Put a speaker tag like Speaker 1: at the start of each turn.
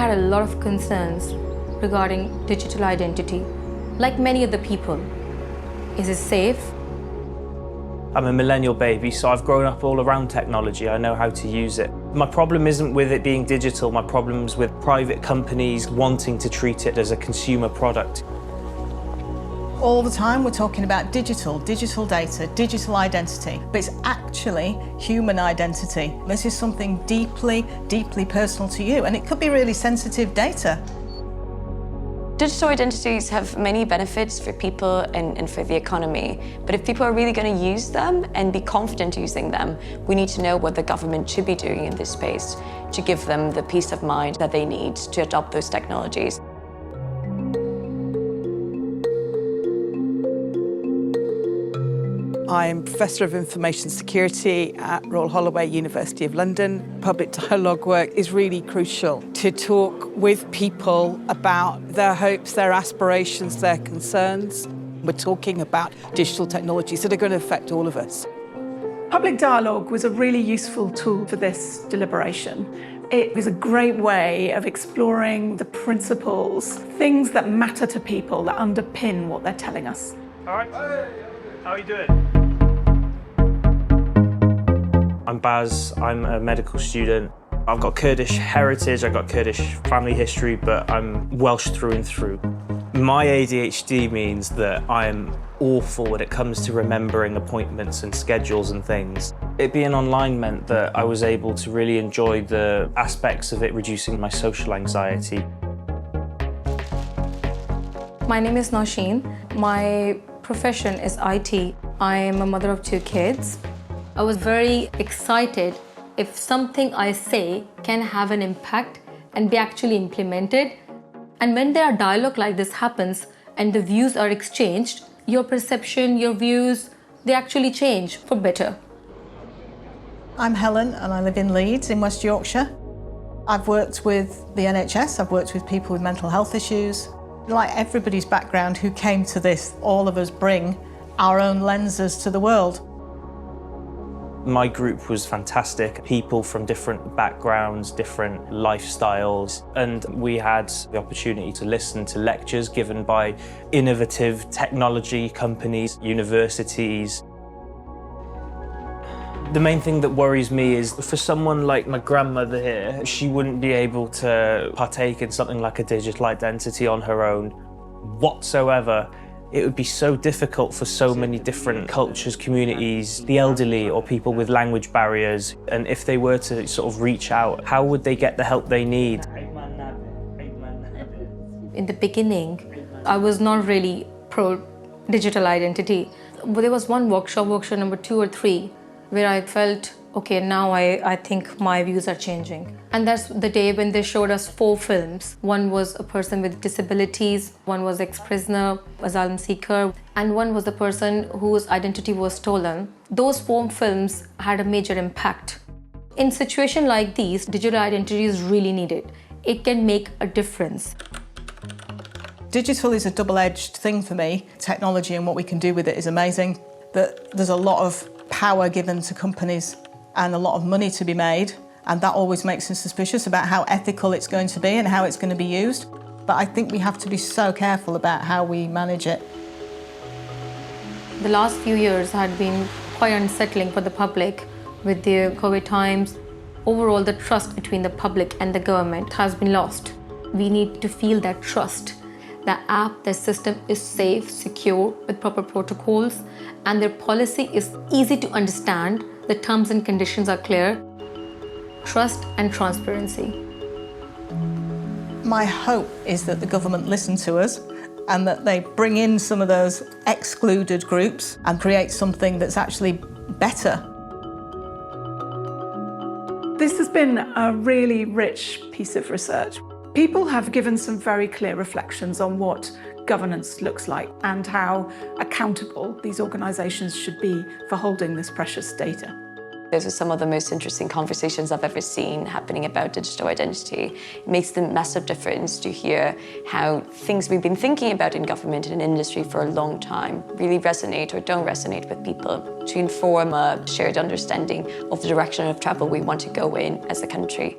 Speaker 1: had a lot of concerns regarding digital identity. Like many other people, is it safe?
Speaker 2: I'm a millennial baby, so I've grown up all around technology. I know how to use it. My problem isn't with it being digital, my problem's with private companies wanting to treat it as a consumer product.
Speaker 3: All the time we're talking about digital data, digital identity, but it's actually human identity. This is something deeply, deeply personal to you, and it could be really sensitive data.
Speaker 4: Digital identities have many benefits for people and for the economy, but if people are really going to use them and be confident using them, we need to know what the government should be doing in this space to give them the peace of mind that they need to adopt those technologies.
Speaker 5: I'm Professor of Information Security at Royal Holloway, University of London. Public dialogue work is really crucial to talk with people about their hopes, their aspirations, their concerns. We're talking about digital technologies that are going to affect all of us.
Speaker 6: Public dialogue was a really useful tool for this deliberation. It was a great way of exploring the principles, things that matter to people, that underpin what they're telling us.
Speaker 2: All right, how are you doing? I'm Baz, I'm a medical student. I've got Kurdish heritage, I've got Kurdish family history, but I'm Welsh through and through. My ADHD means that I'm awful when it comes to remembering appointments and schedules and things. It being online meant that I was able to really enjoy the aspects of it reducing my social anxiety.
Speaker 1: My name is Nausheen. My profession is IT. I am a mother of 2 kids. I was very excited if something I say can have an impact and be actually implemented. And when there are dialogue like this happens and the views are exchanged, your perception, your views, they actually change for better.
Speaker 3: I'm Helen and I live in Leeds in West Yorkshire. I've worked with the NHS, I've worked with people with mental health issues. Like everybody's background who came to this, all of us bring our own lenses to the world.
Speaker 2: My group was fantastic. People from different backgrounds, different lifestyles, and we had the opportunity to listen to lectures given by innovative technology companies, universities. The main thing that worries me is for someone like my grandmother here, she wouldn't be able to partake in something like a digital identity on her own whatsoever. It would be so difficult for so many different cultures, communities, the elderly or people with language barriers. And if they were to sort of reach out, how would they get the help they need?
Speaker 1: In the beginning, I was not really pro digital identity. But there was one workshop number 2 or 3, where I felt, okay, now I think my views are changing. And that's the day when they showed us 4 films. One was a person with disabilities, one was ex-prisoner, asylum seeker, and one was the person whose identity was stolen. Those 4 films had a major impact. In situations like these, digital identity is really needed. It can make a difference.
Speaker 3: Digital is a double-edged thing for me. Technology and what we can do with it is amazing. But there's a lot of power given to companies and a lot of money to be made, and that always makes us suspicious about how ethical it's going to be and how it's going to be used. But I think we have to be so careful about how we manage it.
Speaker 1: The last few years had been quite unsettling for the public with the COVID times. Overall, the trust between the public and the government has been lost. We need to feel that trust. The app, the system is safe, secure, with proper protocols, and their policy is easy to understand. The terms and conditions are clear. Trust and transparency.
Speaker 3: My hope is that the government listen to us and that they bring in some of those excluded groups and create something that's actually better.
Speaker 6: This has been a really rich piece of research. People have given some very clear reflections on what governance looks like and how accountable these organisations should be for holding this precious data.
Speaker 4: Those are some of the most interesting conversations I've ever seen happening about digital identity. It makes a massive difference to hear how things we've been thinking about in government and in industry for a long time really resonate or don't resonate with people, to inform a shared understanding of the direction of travel we want to go in as a country.